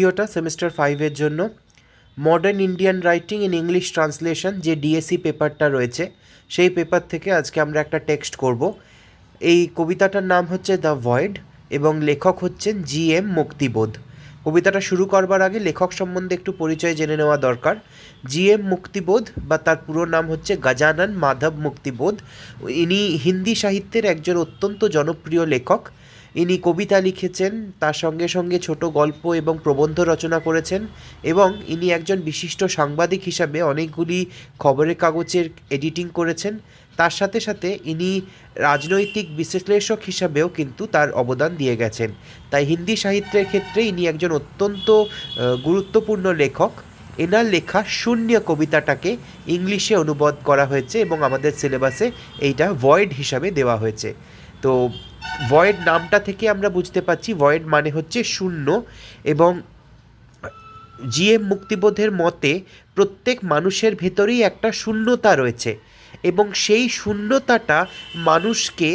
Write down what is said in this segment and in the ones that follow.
ভিডিওটা সেমিস্টার 5-এর জন্য modern Indian writing in English translation যে ডিএসসি পেপারটা রয়েছে সেই পেপার থেকে আজকে আমরা একটা টেক্সট করব। এই কবিতাটার নাম হচ্ছে দ্য ভয়েড এবং লেখক হচ্ছেন জি.এম. মুক্তিবোধ। কবিতাটা শুরু করবার আগে লেখক সম্বন্ধে একটু পরিচয় জেনে নেওয়া দরকার। জি.এম. মুক্তিবোধ বা তার পুরো নাম হচ্ছে গজানন মাধব মুক্তিবোধ। ইনি হিন্দি সাহিত্যের একজন অত্যন্ত জনপ্রিয় লেখক। ইনি কবিতা লিখেছেন, তার সঙ্গে সঙ্গে ছোট গল্প এবং প্রবন্ধ রচনা করেছেন এবং ইনি একজন বিশিষ্ট সাংবাদিক হিসাবে অনেকগুলি খবরের কাগজের এডিটিং করেছেন। তার সাথে সাথে ইনি রাজনৈতিক বিশ্লেষক হিসাবেও কিন্তু তার অবদান দিয়ে গেছেন। তাই হিন্দি সাহিত্যের ক্ষেত্রে ইনি একজন অত্যন্ত গুরুত্বপূর্ণ লেখক। এনার লেখা শূন্য কবিতাটাকে ইংলিশে অনুবাদ করা হয়েছে এবং আমাদের সিলেবাসে এইটা ভয়েড হিসাবে দেওয়া হয়েছে। তো ভয়েড নামটা থেকে আমরা বুঝতে পারছি ভয়েড মানে হচ্ছে শূন্য, এবং জি.এম. মুক্তিবোধের মতে প্রত্যেক মানুষের ভেতরেই একটা শূন্যতা রয়েছে এবং সেই শূন্যতাটা মানুষকে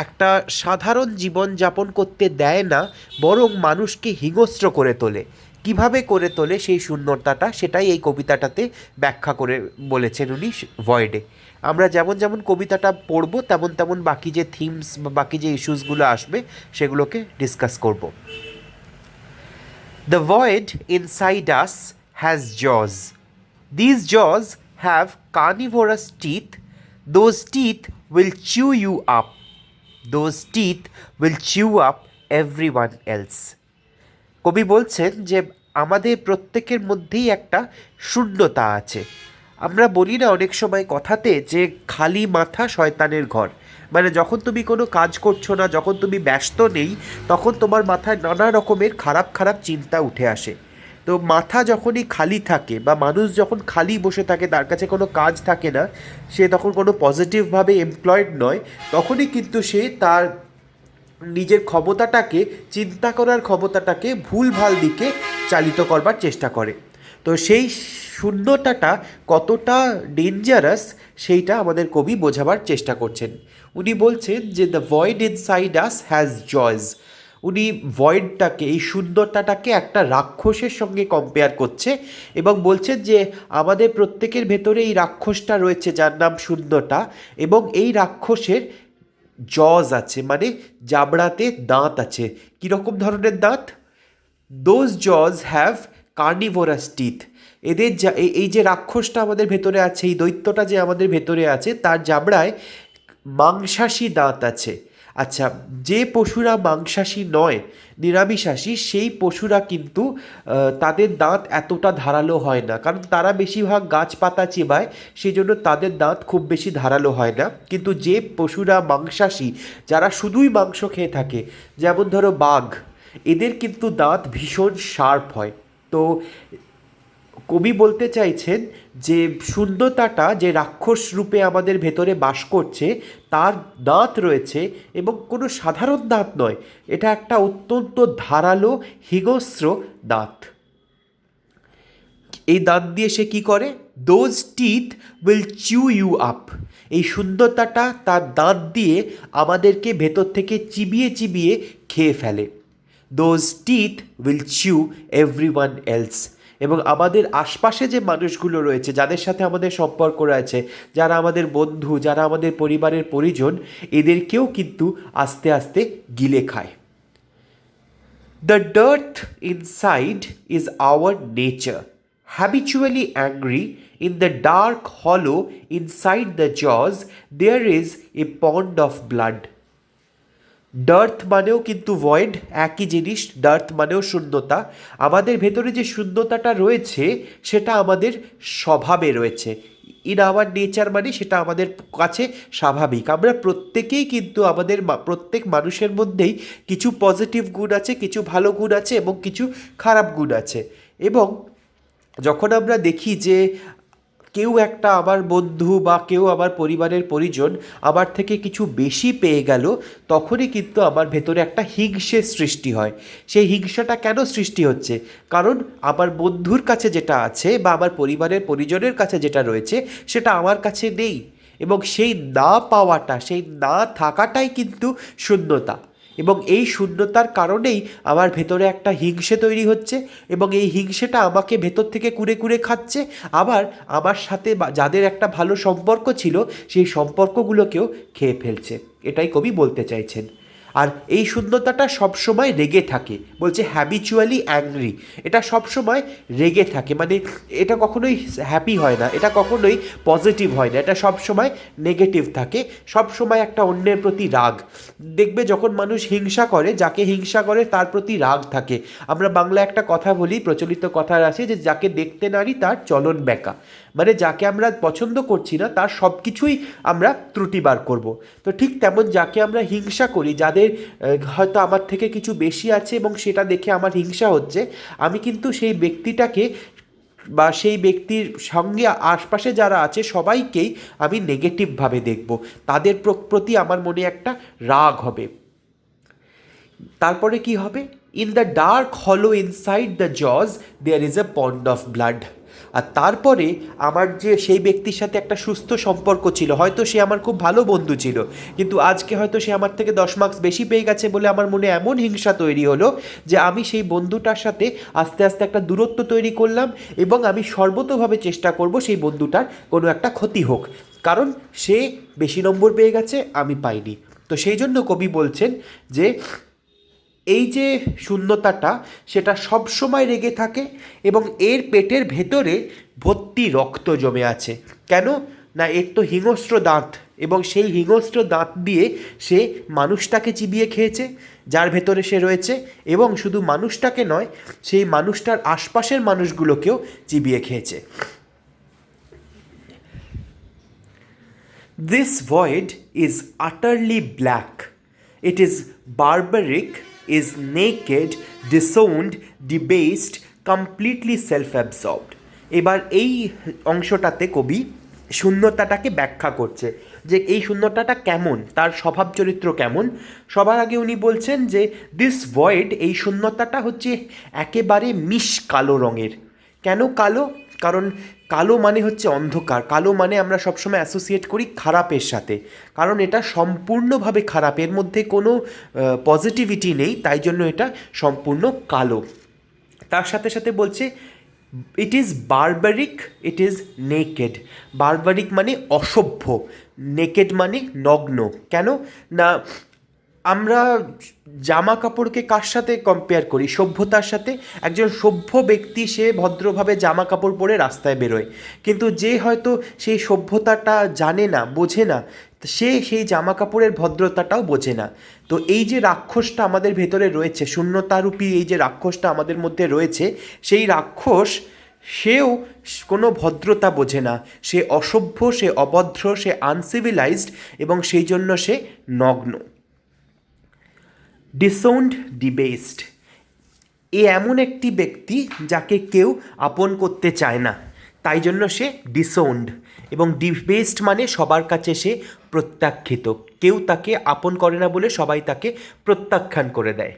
একটা সাধারণ জীবন যাপন করতে দেয় না, বরং মানুষকে হিংস্র করে তোলে। কিভাবে করে তোলে সেই শূন্যতাটা, সেটাই এই কবিতাটাতে ব্যাখ্যা করে বলেছেন উনি ভয়েডে। আমরা যেমন যেমন কবিতাটা পড়ব তেমন তেমন বাকি যে থিমস বা বাকি যে ইস্যুসগুলো আসবে সেগুলোকে ডিসকাস করব। The void inside us has jaws. These jaws have carnivorous teeth. Those teeth will chew you up. Those teeth will chew up everyone else. কবি বলছেন যে আমাদের প্রত্যেকের মধ্যেই একটা শূন্যতা আছে। আমরা বলি না অনেক সময় কথাতে যে খালি মাথা শয়তানের ঘর, মানে যখন তুমি কোনো কাজ করছো না, যখন তুমি ব্যস্ত নেই, তখন তোমার মাথায় নানা রকমের খারাপ খারাপ চিন্তা উঠে আসে। তো মাথা যখনই খালি থাকে বা মানুষ যখন খালি বসে থাকে, তার কাছে কোনো কাজ থাকে না, সে তখন কোনো পজিটিভভাবে এমপ্লয়েড নয়, তখনই কিন্তু সে তার নিজের ক্ষমতাটাকে, চিন্তা করার ক্ষমতাটাকে ভুলভাল দিকে চালিত করবার চেষ্টা করে। তো সেই শূন্যতাটা কতটা ডেঞ্জারাস সেইটা আমাদের কবি বোঝাবার চেষ্টা করছেন। উনি বলছেন যে the void inside us has joys. উনি ভয়েডটাকে, এই শূন্যতাটাকে একটা রাক্ষসের সঙ্গে কম্পেয়ার করছে এবং বলছেন যে আমাদের প্রত্যেকের ভেতরে এই রাক্ষসটা রয়েছে যার নাম শূন্যতা, এবং এই রাক্ষসের জজ আছে, মানে জাবড়াতে দাঁত আছে। কীরকম ধরনের দাঁত? দোজ জজ হ্যাভ কার্নিভোরাস টিথ। এদের এই যে রাক্ষসটা আমাদের ভেতরে আছে, এই দৈত্যটা যে আমাদের ভেতরে আছে, তার জাবড়ায় মাংসাশী দাঁত আছে। আচ্ছা, যে পশুরা মাংসাশী নয়, নিরামিষাশী, সেই পশুরা কিন্তু তাদের দাঁত এতটা ধারালো হয় না, কারণ তারা বেশিরভাগ গাছপাতা চেবায়, সেই জন্য তাদের দাঁত খুব বেশি ধারালো হয় না। কিন্তু যে পশুরা মাংসাশী, যারা শুধুই মাংস খেয়ে থাকে, যেমন ধরো বাঘ, এদের কিন্তু দাঁত ভীষণ শার্প হয়। তো কবি বলতে চাইছেন যে শূন্যতাটা যে রাক্ষস রূপে আমাদের ভেতরে বাস করছে, তার দাঁত রয়েছে এবং কোনো সাধারণ দাঁত নয়, এটা একটা অত্যন্ত ধারালো হিংস্র দাঁত। এই দাঁত দিয়ে সে কী করে? Those teeth will chew you up. এই শূন্যতাটা তার দাঁত দিয়ে আমাদেরকে ভেতর থেকে চিবিয়ে চিবিয়ে খেয়ে ফেলে। Those teeth will chew everyone else. এবং আমাদের আশপাশে যে মানুষগুলো রয়েছে, যাদের সাথে আমাদের সম্পর্ক রয়েছে, যারা আমাদের বন্ধু, যারা আমাদের পরিবারের পরিজন, এদেরকেও কিন্তু আস্তে আস্তে গিলে খায়। The dearth inside is our nature, habitually angry. In the dark hollow inside the jaws there is a pond of blood. Dearth মানেও কিন্তু ভয়েড, একই জিনিস। ডার্থ মানেও শূন্যতা। আমাদের ভেতরে যে শূন্যতাটা রয়েছে সেটা আমাদের স্বভাবে রয়েছে। ইন আওয়ার নেচার মানে সেটা আমাদের কাছে স্বাভাবিক। আমরা প্রত্যেকেই কিন্তু আমাদের প্রত্যেক মানুষের মধ্যেই কিছু পজিটিভ গুণ আছে, কিছু ভালো গুণ আছে এবং কিছু খারাপ গুণ আছে। এবং যখন আমরা দেখি যে কেউ একটা আমার বন্ধু বা কেউ আমার পরিবারের পরিজন আমার থেকে কিছু বেশি পেয়ে গেল, তখনই কিন্তু আমার ভেতরে একটা হিংসের সৃষ্টি হয়। সেই হিংসাটা কেন সৃষ্টি হচ্ছে? কারণ আমার বন্ধুর কাছে যেটা আছে বা আমার পরিবারের পরিজনের কাছে যেটা রয়েছে সেটা আমার কাছে নেই, এবং সেই না পাওয়াটা, সেই না থাকাটাই কিন্তু শূন্যতা। এবং এই শূন্যতার কারণেই আমার ভেতরে একটা হিংসে তৈরি হচ্ছে এবং এই হিংসেটা আমাকে ভেতর থেকে কুরে কুরে খাচ্ছে, আবার আমার সাথে যাদের একটা ভালো সম্পর্ক ছিল সেই সম্পর্কগুলোকেও খেয়ে ফেলছে। এটাই কবি বলতে চাইছেন। আর এই শূন্যতাটা সবসময় রেগে থাকে, বলছে হ্যাবিচুয়ালি অ্যাংরি, এটা সবসময় রেগে থাকে, মানে এটা কখনোই হ্যাপি হয় না, এটা কখনোই পজিটিভ হয় না, এটা সবসময় নেগেটিভ থাকে, সবসময় একটা অন্যের প্রতি রাগ। দেখবে যখন মানুষ হিংসা করে, যাকে হিংসা করে তার প্রতি রাগ থাকে। আমরা বাংলা একটা কথা বলি, প্রচলিত কথা আছে যে যাকে দেখতে নারী তার চলন বেঁকা, মানে যাকে আমরা পছন্দ করছি না তার সব কিছুই আমরা ত্রুটি বার করব। তো ঠিক তেমন যাকে আমরা হিংসা করি, যাদের হয়তো আমার থেকে কিছু বেশি আছে এবং সেটা দেখে আমার হিংসা হচ্ছে, আমি কিন্তু সেই ব্যক্তিটাকে বা সেই ব্যক্তির সঙ্গে আশপাশে যারা আছে সবাইকেই আমি নেগেটিভভাবে দেখব, তাদের প্রতি আমার মনে একটা রাগ হবে। তারপরে কি হবে? In the dark hollow inside the জজ there is a pond of blood. আর তারপরে আমার যে সেই ব্যক্তির সাথে একটা সুস্থ সম্পর্ক ছিল, হয়তো সে আমার খুব ভালো বন্ধু ছিল, কিন্তু আজকে হয়তো সে আমার থেকে 10 মার্কস বেশি পেয়ে গেছে বলে আমার মনে এমন হিংসা তৈরি হলো যে আমি সেই বন্ধুটার সাথে আস্তে আস্তে একটা দূরত্ব তৈরি করলাম এবং আমি সর্বতোভাবে চেষ্টা করব সেই বন্ধুটার কোনো একটা ক্ষতি হোক, কারণ সে বেশি নম্বর পেয়ে গেছে, আমি পাইনি। তো সেই জন্য কবি বলছেন যে এই যে শূন্যতাটা সেটা সব সময় রেগে থাকে এবং এর পেটের ভেতরে ভর্তি রক্ত জমে আছে। কেন না, এর তো হিংস্র দাঁত, এবং সেই হিংস্র দাঁত দিয়ে সে মানুষটাকে চিবিয়ে খেয়েছে যার ভেতরে সে রয়েছে, এবং শুধু মানুষটাকে নয়, সেই মানুষটার আশপাশের মানুষগুলোকেও চিবিয়ে খেয়েছে। This void is utterly black. It is barbaric, is naked, disowned, debased, completely self-absorbed. এবার এই অংশটাতে কবি শূন্যতাটাকে ব্যাখ্যা করছে যে এই শূন্যতাটা কেমন, তার স্বভাব চরিত্র কেমন। সবার আগে উনি বলছেন যে দিস ভয়েড, এই শূন্যতাটা হচ্ছে একেবারে মিশ কালো রঙের। কেন কালো? কারণ কালো মানে হচ্ছে অন্ধকার, কালো মানে আমরা সবসময় অ্যাসোসিয়েট করি খারাপের সাথে, কারণ এটা সম্পূর্ণভাবে খারাপ, এর মধ্যে কোনো পজিটিভিটি নেই, তাই জন্য এটা সম্পূর্ণ কালো। তার সাথে সাথে বলছে it is barbaric, it is naked. Barbaric মানে অসভ্য, নেকেড মানে নগ্ন। কেন না, আমরা জামা কাপড়কে কার সাথে কম্পেয়ার করি? সভ্যতার সাথে। একজন সভ্য ব্যক্তি সে ভদ্রভাবে জামা কাপড় পরে রাস্তায় বেরোয়, কিন্তু যে হয়তো সেই সভ্যতাটা জানে না, বোঝে না, সে সেই জামা কাপড়ের ভদ্রতাটাও বোঝে না। তো এই যে রাক্ষসটা আমাদের ভেতরে রয়েছে, শূন্যতারূপী এই যে রাক্ষসটা আমাদের মধ্যে রয়েছে, সেই রাক্ষস সেও কোনো ভদ্রতা বোঝে না, সে অসভ্য, সে অভদ্র, সে আনসিভিলাইজড, এবং সেই জন্য সে নগ্ন। ডিসোন্ড, ডিবেসড, এ এমন একটি ব্যক্তি যাকে কেউ আপন করতে চায় না, তাই জন্য সে ডিসোন্ড। এবং ডিবেসড মানে সবার কাছে সে প্রত্যাখ্যিত, কেউ তাকে আপন করে না বলে সবাই তাকে প্রত্যাখ্যান করে দেয়।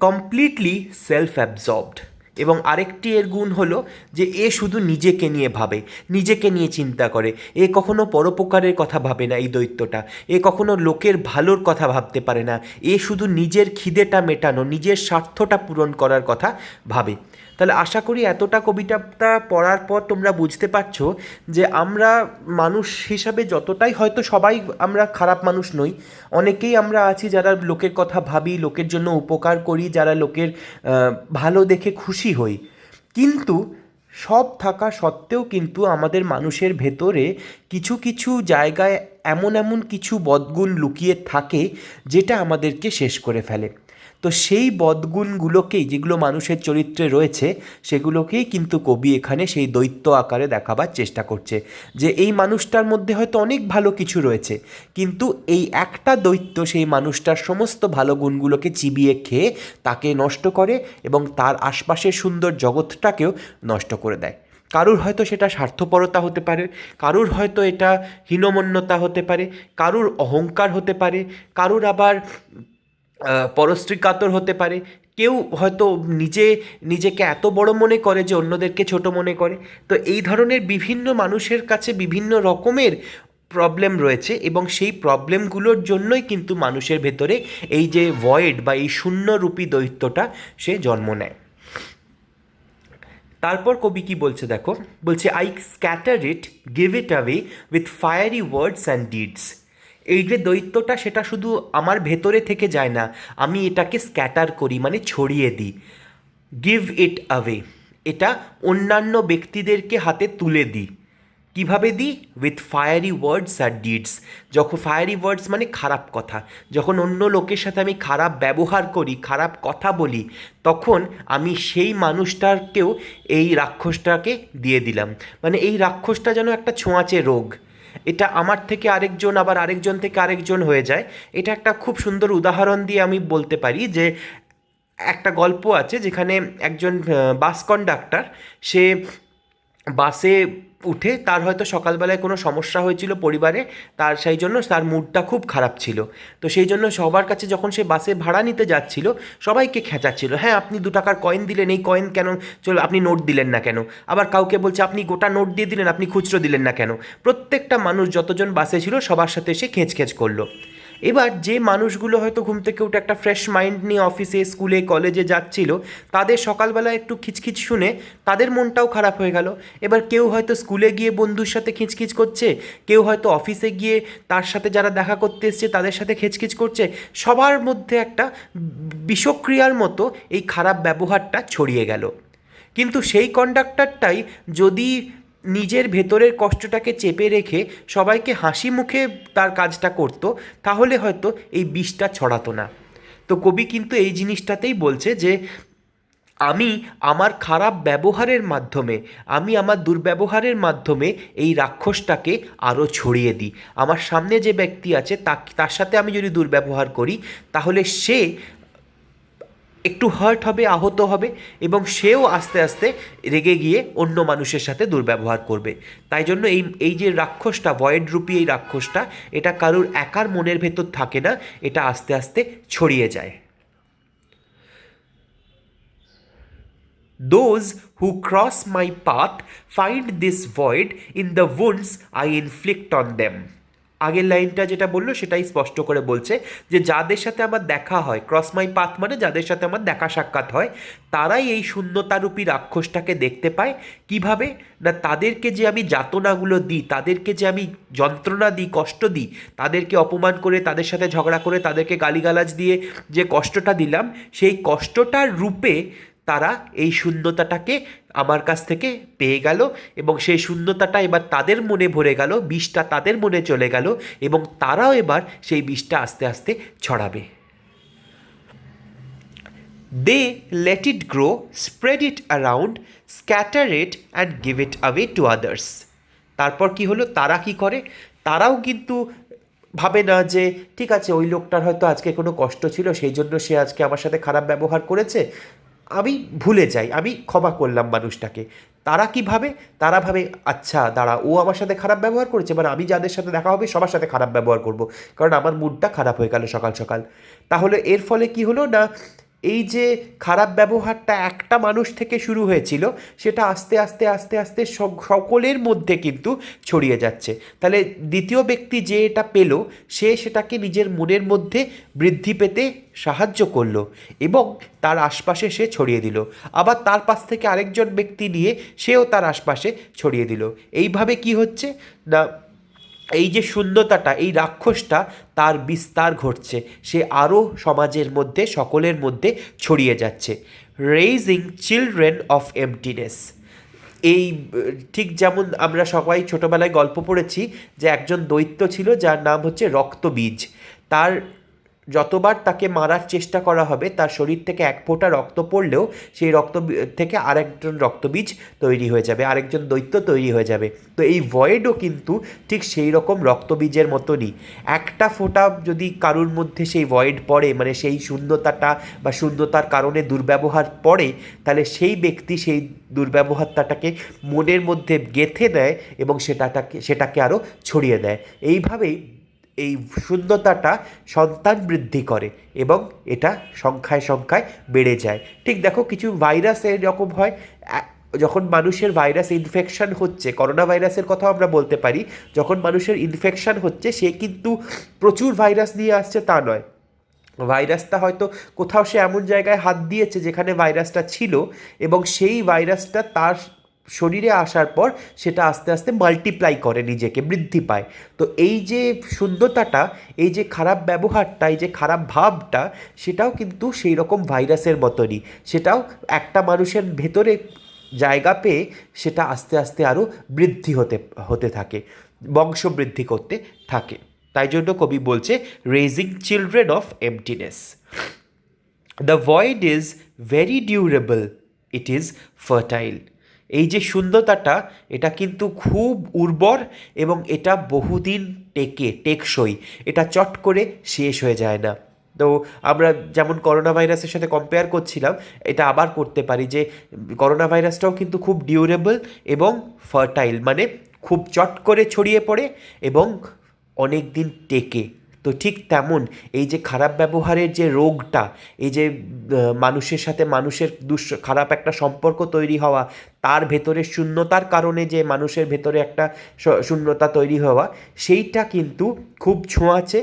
কমপ্লিটলি সেলফ অ্যাবজর্বড, এবং আরেকটি এর গুণ হলো যে এ শুধু নিজেকে নিয়ে ভাবে, নিজেকে নিয়ে চিন্তা করে, এ কখনো পরোপকারের কথা ভাবে না। এই দৈত্যটা, এ কখনো লোকের ভালোর কথা ভাবতে পারে না, এ শুধু নিজের খিদেটা মেটানো, নিজের স্বার্থটা পূরণ করার কথা ভাবে। তাহলে আশা করি এতটা কবিতাটা পড়ার পর তোমরা বুঝতে পারছো যে আমরা মানুষ হিসাবে যতটাই হয়তো সবাই আমরা খারাপ মানুষ নই, অনেকেই আমরা আছি যারা লোকের কথা ভাবি, লোকের জন্য উপকার করি, যারা লোকের ভালো দেখে খুশি হই, কিন্তু সব থাকা সত্ত্বেও কিন্তু আমাদের মানুষের ভেতরে কিছু কিছু জায়গায় এমন এমন কিছু বদগুণ লুকিয়ে থাকে যেটা আমাদেরকে শেষ করে ফেলে। তো সেই বদগুণগুলোকেই, যেগুলো মানুষের চরিত্রে রয়েছে, সেগুলোকেই কিন্তু কবি এখানে সেই দৈত্য আকারে দেখাবার চেষ্টা করছে যে এই মানুষটার মধ্যে হয়তো অনেক ভালো কিছু রয়েছে, কিন্তু এই একটা দৈত্য সেই মানুষটার সমস্ত ভালো গুণগুলোকে চিবিয়ে খেয়ে তাকে নষ্ট করে এবং তার আশপাশের সুন্দর জগৎটাকেও নষ্ট করে দেয়। কারুর হয়তো সেটা স্বার্থপরতা হতে পারে, কারুর হয়তো এটা হীনমন্যতা হতে পারে, কারুর অহংকার হতে পারে, কারুর আবার পরশ্রীকাতর হতে পারে, কেউ হয়তো নিজেকে এত বড় মনে করে যে অন্যদেরকে ছোট মনে করে। তো এই ধরনের বিভিন্ন মানুষের কাছে বিভিন্ন রকমের প্রবলেম রয়েছে এবং সেই প্রবলেমগুলোর জন্যই কিন্তু মানুষের ভেতরে এই যে ভয়েড বা এই শূন্যরূপী দৈত্যটা সে জন্ম নেয়। তারপর কবি কি বলছে দেখো, বলছে I scatter it, give it away with fiery words and deeds. এই যে দৈত্যটা সেটা শুধু আমার ভেতরে থেকে যায় না, আমি এটাকে স্ক্যাটার করি মানে ছড়িয়ে দিই। গিভ ইট অ্যাওয়ে, এটা অন্যান্য ব্যক্তিদেরকে হাতে তুলে দিই। কিভাবে দিই? উইথ ফায়ারি ওয়ার্ডস আর ডিডস। যখন ফায়ারি ওয়ার্ডস মানে খারাপ কথা, যখন অন্য লোকের সাথে আমি খারাপ ব্যবহার করি, খারাপ কথা বলি, তখন আমি সেই মানুষটাকেও এই রাক্ষসটাকে দিয়ে দিলাম। মানে এই রাক্ষসটা যেন একটা ছোঁয়াচে রোগ, এটা আমার থেকে আরেকজন, আবার আরেকজন থেকে আরেকজন হয়ে যায়। এটা একটা খুব সুন্দর উদাহরণ দিয়ে আমি বলতে পারি যে একটা গল্প আছে যেখানে একজন বাস কন্ডাক্টর, সে বাসে উঠে তার হয়তো সকালবেলায় কোনো সমস্যা হয়েছিল পরিবারে, তার সেই জন্য তার মুডটা খুব খারাপ ছিল। তো সেই জন্য সবার কাছে যখন সে বাসে ভাড়া নিতে যাচ্ছিল সবাইকে খেঁচাচ্ছিল, হ্যাঁ আপনি 2 টাকার কয়েন দিলেন, এই কয়েন কেন, চলো আপনি নোট দিলেন না কেন। আবার কাউকে বলছে আপনি গোটা নোট দিয়ে দিলেন, আপনি খুচরো দিলেন না কেন। প্রত্যেকটা মানুষ যতজন বাসে ছিল সবার সাথে সে খেঁচ করলো। এবার যে মানুষগুলো হয়তো ঘুম থেকে উঠে একটা ফ্রেশ মাইন্ড নিয়ে অফিসে, স্কুলে, কলেজে যাচ্ছিল, তাদের সকালবেলা একটু খিচখিচ শুনে তাদের মনটাও খারাপ হয়ে গেল। এবার কেউ হয়তো স্কুলে গিয়ে বন্ধুর সাথে খিচখিচ করছে, কেউ হয়তো অফিসে গিয়ে তার সাথে যারা দেখা করতে এসছে তাদের সাথে খিচখিচ করছে। সবার মধ্যে একটা বিষক্রিয়ার মতো এই খারাপ ব্যবহারটা ছড়িয়ে গেল। কিন্তু সেই কন্ডাক্টরটাই যদি নিজের ভেতরের কষ্টটাকে চেপে রেখে সবাইকে হাসি মুখে তার কাজটা করতো, তাহলে হয়তো এই বিষটা ছড়াতো না। তো কবি কিন্তু এই জিনিসটাতেই বলছে যে আমি আমার খারাপ ব্যবহারের মাধ্যমে, আমি আমার দুর্ব্যবহারের মাধ্যমে এই রাক্ষসটাকে আরও ছড়িয়ে দিই। আমার সামনে যে ব্যক্তি আছে তার সাথে আমি যদি দুর্ব্যবহার করি, তাহলে সে একটু হার্ট হবে, আহত হবে, এবং সেও আস্তে আস্তে রেগে গিয়ে অন্য মানুষের সাথে দুর্ব্যবহার করবে। তাই জন্য এই যে রাক্ষসটা, ভয়েড রূপী এই রাক্ষসটা, এটা কারুর একার মনের ভেতর থাকে না, এটা আস্তে আস্তে ছড়িয়ে যায়। Those who cross my path find this void in the wounds I inflict on them. আগের লাইনটা যেটা বললো সেটাই স্পষ্ট করে বলছে যে যাদের সাথে আমার দেখা হয়, ক্রস মাই পাথ মানে যাদের সাথে আমার দেখা সাক্ষাৎ হয়, তারাই এই শূন্যতারূপী রাক্ষসটাকে দেখতে পায়। কিভাবে না, তাদেরকে যে আমি যাতনাগুলো দিই, তাদেরকে যে আমি যন্ত্রণা দিই, কষ্ট দিই, তাদেরকে অপমান করে, তাদের সাথে ঝগড়া করে, তাদেরকে গালিগালাজ দিয়ে যে কষ্টটা দিলাম, সেই কষ্টটার রূপে তারা এই শূন্যতাটাকে আমার কাছ থেকে পেয়ে গেল, এবং সেই শূন্যতাটা এবার তাদের মনে ভরে গেল, বিষটা তাদের মনে চলে গেল, এবং তারাও এবার সেই বিষটা আস্তে আস্তে ছড়াবে। They let it grow, spread it around, scatter it and give it away to others. তারপর কি হলো, তারা কি করে, তারাও কিন্তু ভাবে না যে ঠিক আছে ওই লোকটার হয়তো আজকে কোনো কষ্ট ছিল, সেই জন্য সে আজকে আমার সাথে খারাপ ব্যবহার করেছে, আমি ভুলে যাই, আমি ক্ষমা করলাম মানুষটাকে। তারা কি ভাবে, তারা ভাবে আচ্ছা দাঁড়া, ও আমার সাথে খারাপ ব্যবহার করেছে, মানে আমি যাদের সাথে দেখা হবে সবার সাথে খারাপ ব্যবহার করব, কারণ আমার মুডটা খারাপ হয়ে গেল সকাল সকাল। তাহলে এর ফলে কি হলো না, এই যে খারাপ ব্যবহারটা একটা মানুষ থেকে শুরু হয়েছিল, সেটা আস্তে আস্তে আস্তে আস্তে সকলের মধ্যে কিন্তু ছড়িয়ে যাচ্ছে। তাহলে দ্বিতীয় ব্যক্তি যে এটা পেল, সে সেটাকে নিজের মনের মধ্যে বৃদ্ধি পেতে সাহায্য করলো এবং তার আশপাশে সে ছড়িয়ে দিল। আবার তার পাশ থেকে আরেকজন ব্যক্তি নিয়ে সেও তার আশপাশে ছড়িয়ে দিল। এইভাবে কি হচ্ছে না, এই যে শূন্যতাটা, এই রাক্ষসটা তার বিস্তার ঘটছে, সে আরও সমাজের মধ্যে, সকলের মধ্যে ছড়িয়ে যাচ্ছে। Raising children of এমটিনেস। এই ঠিক যেমন আমরা সবাই ছোটোবেলায় গল্প পড়েছি যে একজন দৈত্য ছিল যার নাম হচ্ছে রক্তবীজ। তার যতবার তাকে মারার চেষ্টা করা হবে, তার শরীর থেকে এক ফোঁটা রক্ত পড়লেও সেই রক্ত থেকে আরেকজন রক্তবীজ তৈরি হয়ে যাবে, আরেকজন দৈত্য তৈরি হয়ে যাবে। তো এই ভয়েডও কিন্তু ঠিক সেই রকম রক্তবীজের মতনই। একটা ফোঁটা যদি কারুর মধ্যে সেই ভয়েড পড়ে, মানে সেই শূন্যতাটা বা শূন্যতার কারণে দুর্ব্যবহার পড়ে, তাহলে সেই ব্যক্তি সেই দুর্ব্যবহারটাকে মনের মধ্যে গেঁথে দেয় এবং সেটাকে আরও ছড়িয়ে দেয়। এইভাবেই এই শূন্যতাটা সন্তান বৃদ্ধি করে এবং এটা সংখ্যায় সংখ্যায় বেড়ে যায়। ঠিক দেখো, কিছু ভাইরাস এরকম হয়, যখন মানুষের ভাইরাস ইনফেকশন হচ্ছে, করোনা ভাইরাসের কথাও আমরা বলতে পারি, যখন মানুষের ইনফেকশন হচ্ছে সে কিন্তু প্রচুর ভাইরাস নিয়ে আসছে তা নয়। ভাইরাসটা হয়তো কোথাও সে এমন জায়গায় হাত দিয়েছে যেখানে ভাইরাসটা ছিল, এবং সেই ভাইরাসটা তার শরীরে আসার পর সেটা আস্তে আস্তে মাল্টিপ্লাই করে, নিজেকে বৃদ্ধি পায়। তো এই যে শূন্যতাটা, এই যে খারাপ ব্যবহারটা, এই যে খারাপ ভাবটা, সেটাও কিন্তু সেই রকম ভাইরাসের মতনই। সেটাও একটা মানুষের ভেতরে জায়গা পেয়ে সেটা আস্তে আস্তে আরও বৃদ্ধি হতে হতে থাকে, বংশবৃদ্ধি করতে থাকে। তাই জন্য কবি বলছে raising children of এমটিনেস। The void is very durable, it is fertile. এই যে শূন্যতাটা, এটা কিন্তু খুব উর্বর এবং এটা বহুদিন টেকসই, এটা চট করে শেষ হয়ে যায় না। তো আমরা যেমন করোনা ভাইরাসের সাথে কম্পেয়ার করছিলাম, এটা আবার করতে পারি যে করোনা ভাইরাসটাও কিন্তু খুব ডিউরেবল এবং ফার্টাইল, মানে খুব চট করে ছড়িয়ে পড়ে এবং অনেক দিন টেকে। তো ঠিক তেমন এই যে খারাপ ব্যবহারের যে রোগটা, এই যে মানুষের সাথে মানুষের খারাপ একটা সম্পর্ক তৈরি হওয়া, তার ভেতরে শূন্যতার কারণে যে মানুষের ভেতরে একটা শূন্যতা তৈরি হওয়া, সেইটা কিন্তু খুব ছোঁয়াচে।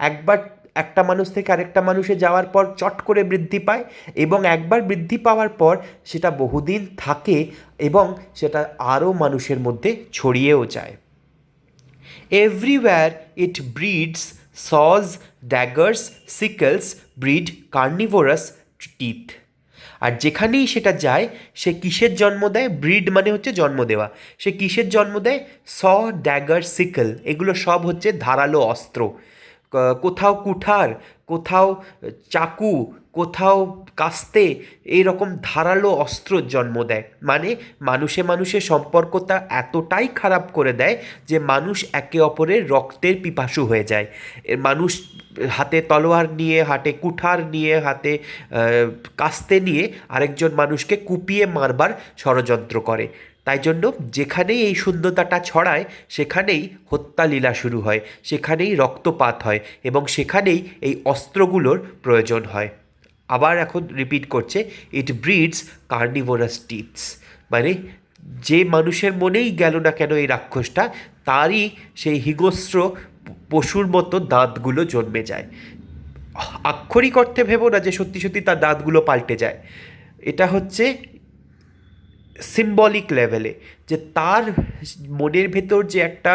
একবার একটা মানুষ থেকে আরেকটা মানুষে যাওয়ার পর চট করে বৃদ্ধি পায়, এবং একবার বৃদ্ধি পাওয়ার পর সেটা বহুদিন থাকে এবং সেটা আরও মানুষের মধ্যে ছড়িয়েও যায়। Everywhere it breeds saws, daggers, sickles breed carnivorous teeth. আর যেখানেই সেটা যায়, সে কিসের জন্ম দেয়? ব্রিড মানে হচ্ছে জন্ম দেওয়া। সে কিসের জন্ম দেয়? স, ড্যাগার, সিকল, এগুলো সব হচ্ছে ধারালো অস্ত্র। কোথাও কুঠার, কোথাও চাকু, কোথাও কাস্তে, এইরকম ধারালো অস্ত্র জন্ম দেয়। মানে মানুষে মানুষের সম্পর্কটা এতটাই খারাপ করে দেয় যে মানুষ একে অপরের রক্তের পিপাসু হয়ে যায়। মানুষ হাতে তলোয়ার নিয়ে, হাতে কুঠার নিয়ে, হাতে কাস্তে নিয়ে আরেকজন মানুষকে কুপিয়ে মারবার ষড়যন্ত্র করে। তাই জন্য যেখানেই এই শূন্যতাটা ছড়ায় সেখানেই হত্যালীলা শুরু হয়, সেখানেই রক্তপাত হয় এবং সেখানেই এই অস্ত্রগুলোর প্রয়োজন হয়। আবার এখন রিপিট করছে, ইট ব্রিডস কার্নিভোরাস টিথস, মানে যে মানুষের মনেই গেল না কেন এই রাক্ষসটা, তারই সেই হিংস্র পশুর মতো দাঁতগুলো জন্মে যায়। আক্ষরিক অর্থে ভেবো না যে সত্যি সত্যি তার দাঁতগুলো পাল্টে যায়, এটা হচ্ছে সিম্বলিক লেভেলে, যে তার মনের ভেতর যে একটা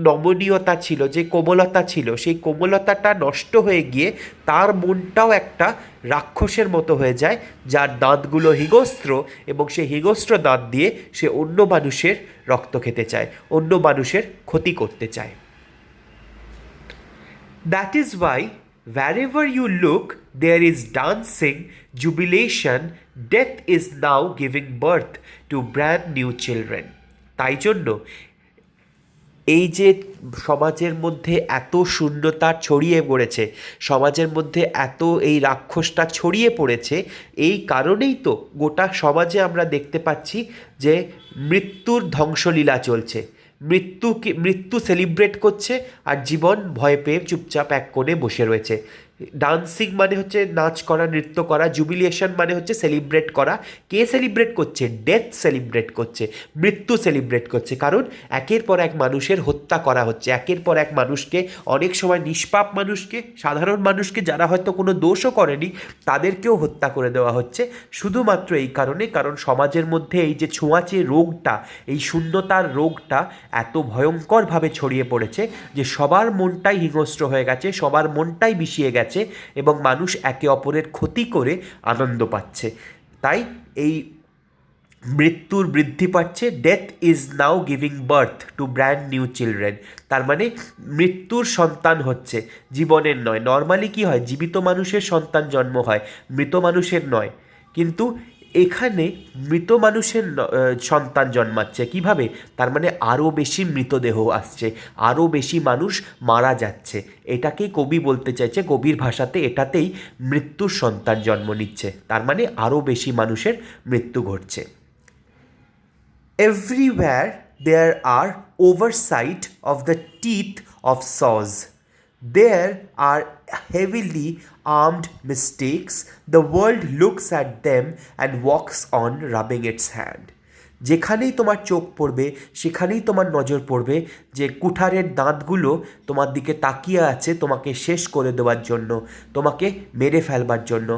নমনীয়তা ছিল, যে কোমলতা ছিল, সেই কোমলতাটা নষ্ট হয়ে গিয়ে তার মনটাও একটা রাক্ষসের মতো হয়ে যায়, যার দাঁতগুলো হিংস্র, এবং সেই হিংস্র দাঁত দিয়ে সে অন্য মানুষের রক্ত খেতে চায়, অন্য মানুষের ক্ষতি করতে চায়। That is why wherever you look, there is dancing, jubilation. Death is now giving birth to brand new children. তাই জন্য এই যে সমাজের মধ্যে এত শূন্যতা ছড়িয়ে পড়েছে, সমাজের মধ্যে এত এই রাক্ষসটা ছড়িয়ে পড়েছে, এই কারণেই তো গোটা সমাজে আমরা দেখতে পাচ্ছি যে মৃত্যুর ধ্বংসলীলা চলছে। মৃত্যু সেলিব্রেট করছে, আর জীবন ভয় পেয়ে চুপচাপ এক কোণে বসে রয়েছে। ডান্সিং মানে হচ্ছে নাচ করা, নৃত্য করা। জুবিলিয়েশন মানে হচ্ছে সেলিব্রেট করা। কে সেলিব্রেট করছে? ডেথ সেলিব্রেট করছে, মৃত্যু সেলিব্রেট করছে। কারণ একের পর এক মানুষের হত্যা করা হচ্ছে, একের পর এক মানুষকে, অনেক সময় নিষ্পাপ মানুষকে, সাধারণ মানুষকে, যারা হয়তো কোনো দোষও করেনি, তাদেরকেও হত্যা করে দেওয়া হচ্ছে শুধুমাত্র এই কারণে, কারণ সমাজের মধ্যে এই যে ছোঁয়াচে রোগটা, এই শূন্যতার রোগটা এত ভয়ঙ্করভাবে ছড়িয়ে পড়েছে যে সবার মনটাই হিংস্র হয়ে গেছে, সবার মনটাই বিষিয়ে গেছে, এবং মানুষ একে অপরের ক্ষতি করে আনন্দ পাচ্ছে। তাই এই মৃত্যুর বৃদ্ধি পাচ্ছে। Death is now giving birth two brand new children. তার মানে মৃত্যুর সন্তান হচ্ছে, জীবনের নয়। নর্মালি কি হয়, জীবিত মানুষের সন্তান জন্ম হয়, মৃত মানুষের নয়। কিন্তু এখানে মৃত মানুষের সন্তান জন্মাচ্ছে। কিভাবে? তার মানে আরও বেশি মৃতদেহ আসছে, আরও বেশি মানুষ মারা যাচ্ছে। এটাকেই কবি বলতে চাইছে, কবির ভাষাতে এটাতেই মৃত্যুর সন্তান জন্ম নিচ্ছে, তার মানে আরও বেশি মানুষের মৃত্যু ঘটছে। Everywhere there are oversight of the teeth of saws. There are heavily armed mistakes. The world looks at them and walks on rubbing its hand. যেখানেই তোমার চোখ পড়বে সেখানেই তোমার নজর পড়বে যে কুঠারের দাঁতগুলো তোমার দিকে তাকিয়ে আছে তোমাকে শেষ করে দেওয়ার জন্য, তোমাকে মেরে ফেলবার জন্য।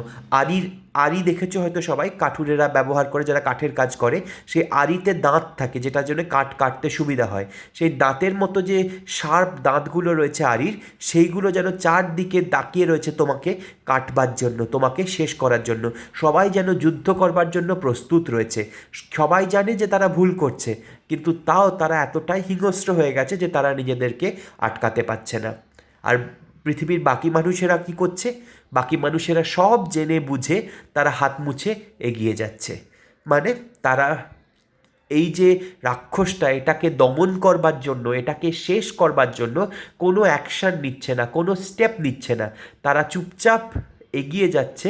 আড়ি দেখেছো হয়তো সবাই, কাঠুরেরা ব্যবহার করে, যারা কাঠের কাজ করে, সেই আড়িতে দাঁত থাকে যেটার জন্য কাঠ কাটতে সুবিধা হয়। সেই দাঁতের মতো যে শার্প দাঁতগুলো রয়েছে আড়ির, সেইগুলো যেন চারদিকে তাকিয়ে রয়েছে তোমাকে কাটবার জন্য, তোমাকে শেষ করার জন্য। সবাই যেন যুদ্ধ করবার জন্য প্রস্তুত রয়েছে। সবাই জানে যে তারা ভুল করছে, কিন্তু তাও তারা এতটাই হিংস্র হয়ে গেছে যে তারা নিজেদেরকে আটকাতে পারছে না। আর পৃথিবীর বাকি মানুষেরা কি করছে? বাকি মানুষেরা সব জেনে বুঝে তারা হাত মুছে এগিয়ে যাচ্ছে। মানে তারা এই যে রাক্ষসটা, এটাকে দমন করবার জন্য, এটাকে শেষ করবার জন্য কোনো অ্যাকশান নিচ্ছে না, কোনো স্টেপ নিচ্ছে না। তারা চুপচাপ এগিয়ে যাচ্ছে।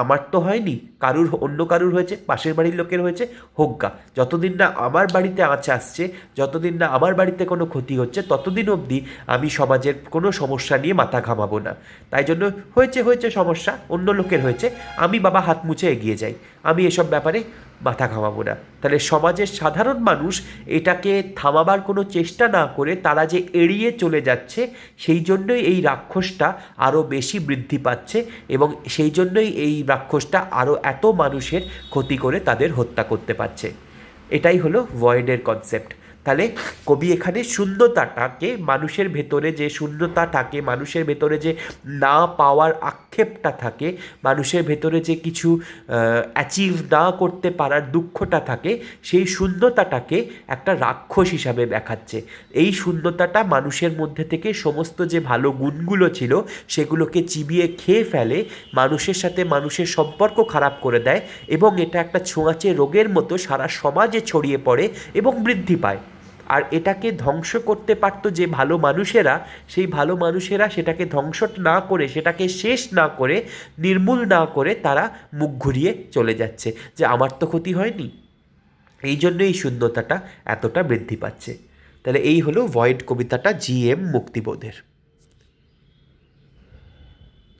আমার তো হয়নি, কারুর অন্য কারুর হয়েছে, পাশের বাড়ির লোকের হয়েছে, হোক গা। যতদিন না আমার বাড়িতে আঁচ আসছে, যতদিন না আমার বাড়িতে কোনো ক্ষতি হচ্ছে, ততদিন অবধি আমি সমাজের কোনো সমস্যা নিয়ে মাথা ঘামাবো না। তাই জন্য হয়েছে হয়েছে সমস্যা, অন্য লোকের হয়েছে, আমি বাবা হাত মুছে এগিয়ে যাই, আমি এসব ব্যাপারে মাথা ঘামাবো না। তাহলে সমাজের সাধারণ মানুষ এটাকে থামাবার কোনো চেষ্টা না করে তারা যে এড়িয়ে চলে যাচ্ছে, সেই জন্যই এই রাক্ষসটা আরও বেশি বৃদ্ধি পাচ্ছে, এবং সেই জন্যই এই রাক্ষসটা আরও এত মানুষের ক্ষতি করে তাদের হত্যা করতে পারছে। এটাই হলো ভয়েডের কনসেপ্ট। তাহলে কবি এখানে শূন্যতাটাকে, মানুষের ভেতরে যে শূন্যতা থাকে, মানুষের ভেতরে যে না পাওয়ার আক্ষেপটা থাকে, মানুষের ভেতরে যে কিছু অ্যাচিভ না করতে পারার দুঃখটা থাকে, সেই শূন্যতাটাকে একটা রাক্ষস হিসাবে দেখাচ্ছে। এই শূন্যতাটা মানুষের মধ্যে থেকে সমস্ত যে ভালো গুণগুলো ছিল সেগুলোকে চিবিয়ে খেয়ে ফেলে, মানুষের সাথে মানুষের সম্পর্ক খারাপ করে দেয়, এবং এটা একটা ছোঁয়াচে রোগের মতো সারা সমাজে ছড়িয়ে পড়ে এবং বৃদ্ধি পায়। আর এটাকে ধ্বংস করতে পারতো যে ভালো মানুষেরা, সেই ভালো মানুষেরা সেটাকে ধ্বংস না করে, সেটাকে শেষ না করে, নির্মূল না করে তারা মুখ ঘুরিয়ে চলে যাচ্ছে যে আমার তো ক্ষতি হয়নি। এই জন্য এই শূন্যতাটা এতটা বৃদ্ধি পাচ্ছে। তাহলে এই হলো ভয়েড কবিতাটা জি এম মুক্তিবোধের।